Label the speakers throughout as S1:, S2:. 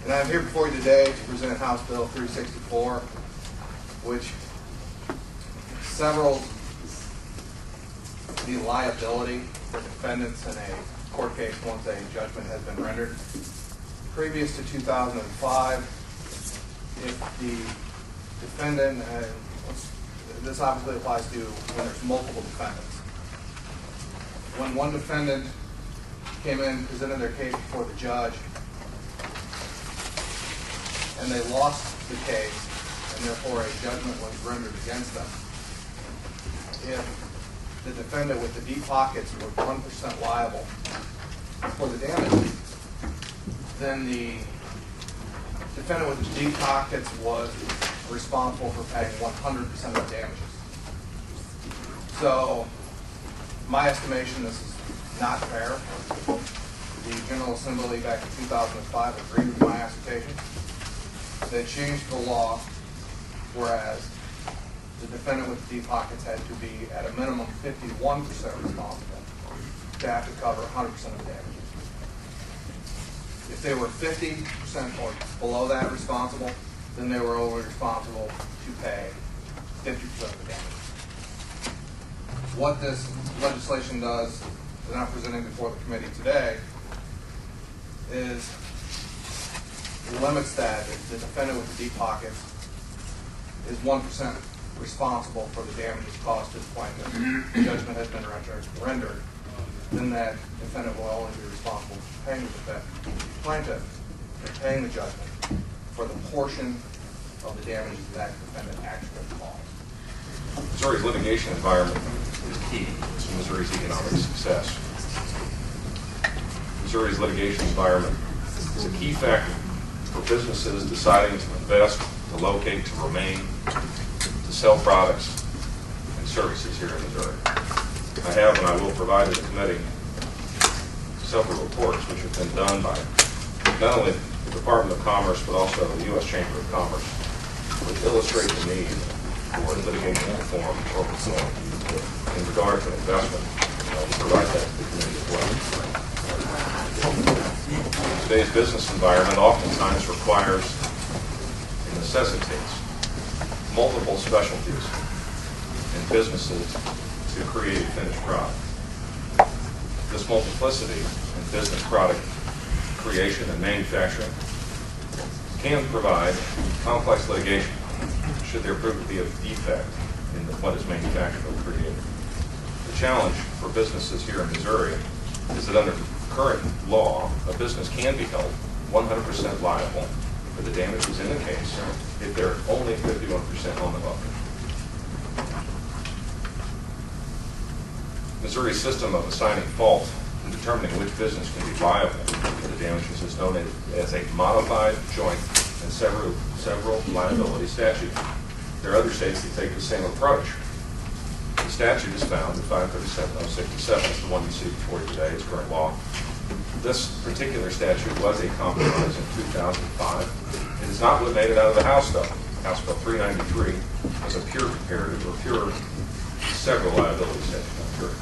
S1: And I'm here before you today to present House Bill 364, which severals the liability for defendants in a court case once a judgment has been rendered. Previous to 2005, if the defendant, this obviously applies to when there's multiple defendants. When one defendant came in, presented their case before the judge, and they lost the case, and therefore a judgment was rendered against them, if the defendant with the deep pockets was 1% liable for the damages, then the defendant with the deep pockets was responsible for paying 100% of the damages. So, my estimation, this is not fair. The General Assembly back in 2005 agreed with my assertion. They changed the law, whereas the defendant with the deep pockets had to be at a minimum 51% responsible to have to cover 100% of the damages. If they were 50% or below that responsible, then they were only responsible to pay 50% of the damages. What this legislation does, that I'm presenting before the committee today, is limits that. If the defendant with the deep pockets is 1% responsible for the damages caused to the plaintiff, the judgment has been rendered, then that defendant will only be responsible for paying the plaintiff for paying the judgment for the portion of the damages that defendant actually caused.
S2: Missouri's litigation environment is key to Missouri's economic success. Missouri's litigation environment is a key factor for businesses deciding to invest, to locate, to remain, to sell products and services here in Missouri. I have and I will provide to the committee several reports which have been done by not only the Department of Commerce but also the U.S. Chamber of Commerce, which illustrate the need for litigation reform or reform in regard to investment. I'll provide that to the committee as well. Today's business environment oftentimes requires and necessitates multiple specialties in businesses to create a finished product. This multiplicity in business product creation and manufacturing can provide complex litigation should there prove to be a defect in what is manufactured or created. The challenge for businesses here in Missouri is that under current law, a business can be held 100% liable for the damages in the case if they're only 51% on the hook. Missouri's system of assigning fault and determining which business can be liable for the damages is known as a modified joint and several liability statute. There are other states that take the same approach. The statute is found in 537-067. It's the one you see before you today. It's current law. This particular statute was a compromise in 2005. It is not what made it out of the House, though. House Bill 393 was a pure comparative or pure several liability statute.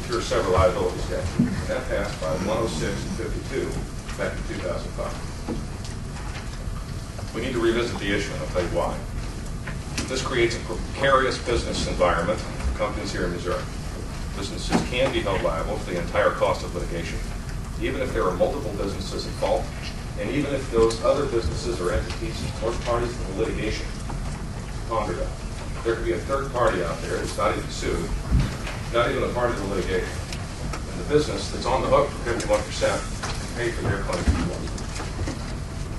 S2: Pure several liability statute. And that passed by 106 and 52 back in 2005. We need to revisit the issue, and I'll tell you why. This creates a precarious business environment for companies here in Missouri. Businesses can be held liable for the entire cost of litigation, even if there are multiple businesses at fault, and even if those other businesses or entities or parties in the litigation ponder that. There could be a third party out there that's not even sued, not even a part of the litigation, and the business that's on the hook for 51% can pay for their claim as well.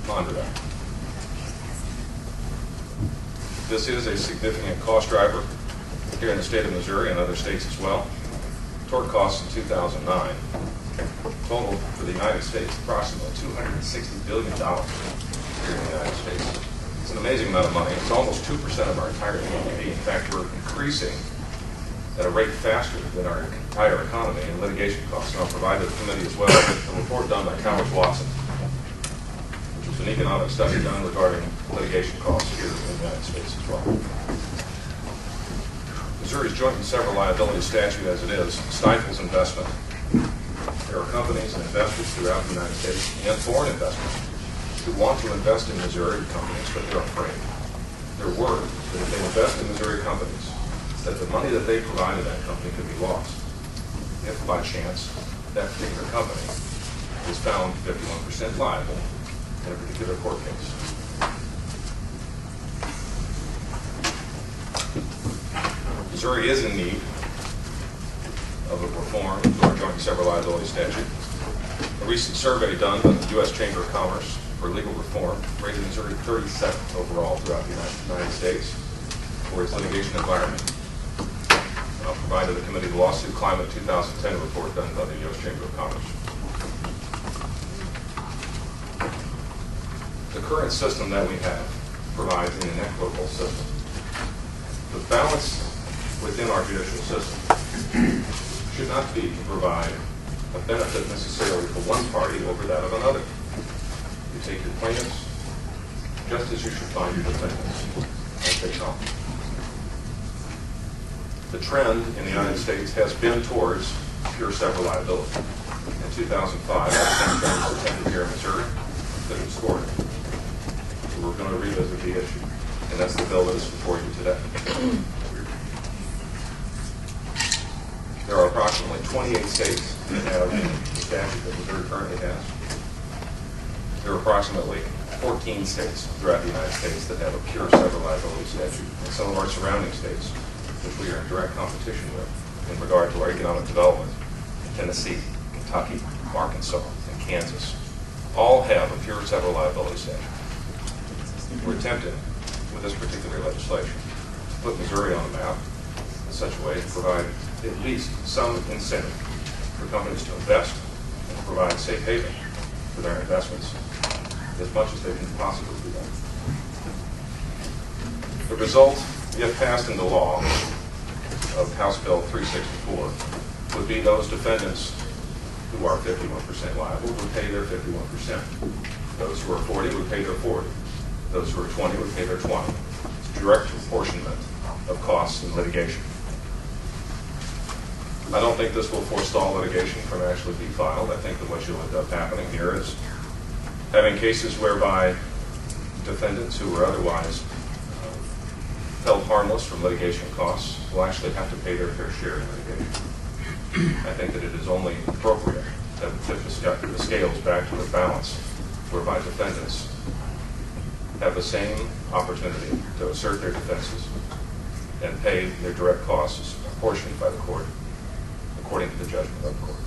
S2: Ponder that. This is a significant cost driver here in the state of Missouri and other states as well. Tort costs in 2009 total for the United States approximately $260 billion here in the United States. It's an amazing amount of money. It's almost 2% of our entire GDP. In fact, we're increasing at a rate faster than our entire economy in litigation costs. And I'll provide to the committee as well a report done by Cowers Watson, which was an economic study done regarding litigation costs here in the United States as well. Missouri's joint and several liability statute, as it is, stifles investment. There are companies and investors throughout the United States and foreign investors who want to invest in Missouri companies, but they're afraid. They're worried that if they invest in Missouri companies, that the money that they provide to that company could be lost if by chance that particular company is found 51% liable in a particular court case. Missouri is in need of a reform to our joint and several liability statute. A recent survey done by the U.S. Chamber of Commerce for legal reform rated Missouri 37th overall throughout the United States for its litigation environment. I'll provide to the Committee the Lawsuit Climate 2010 report done by the U.S. Chamber of Commerce. The current system that we have provides an inequitable system. The balance within our judicial system should not be to provide a benefit necessarily for one party over that of another. You take your plaintiffs just as you should find your defendants as they come. The trend in the United States has been towards pure several liability. In 2005, that same trend was attempted here in Missouri, that was scored. So we're going to revisit the issue, and that's the bill that is before you today. There are approximately 28 states that have the statute that Missouri currently has. There are approximately 14 states throughout the United States that have a pure several liability statute, and some of our surrounding states, which we are in direct competition with in regard to our economic development, Tennessee, Kentucky, Arkansas, and Kansas, all have a pure several liability statute. We're attempting, with this particular legislation, to put Missouri on the map in such a way to provide at least some incentive for companies to invest and to provide safe haven for their investments as much as they can possibly do that. The result, if passed into law, of House Bill 364 would be those defendants who are 51% liable would pay their 51%. Those who are 40 would pay their 40. Those who are 20 would pay their 20. It's a direct apportionment of costs in litigation. I don't think this will forestall litigation from actually being filed. I think that what you'll end up happening here is having cases whereby defendants who were otherwise held harmless from litigation costs will actually have to pay their fair share in litigation. I think that it is only appropriate that we tip the scales back to a balance whereby defendants have the same opportunity to assert their defenses and pay their direct costs apportioned by the court according to the judgment of the court.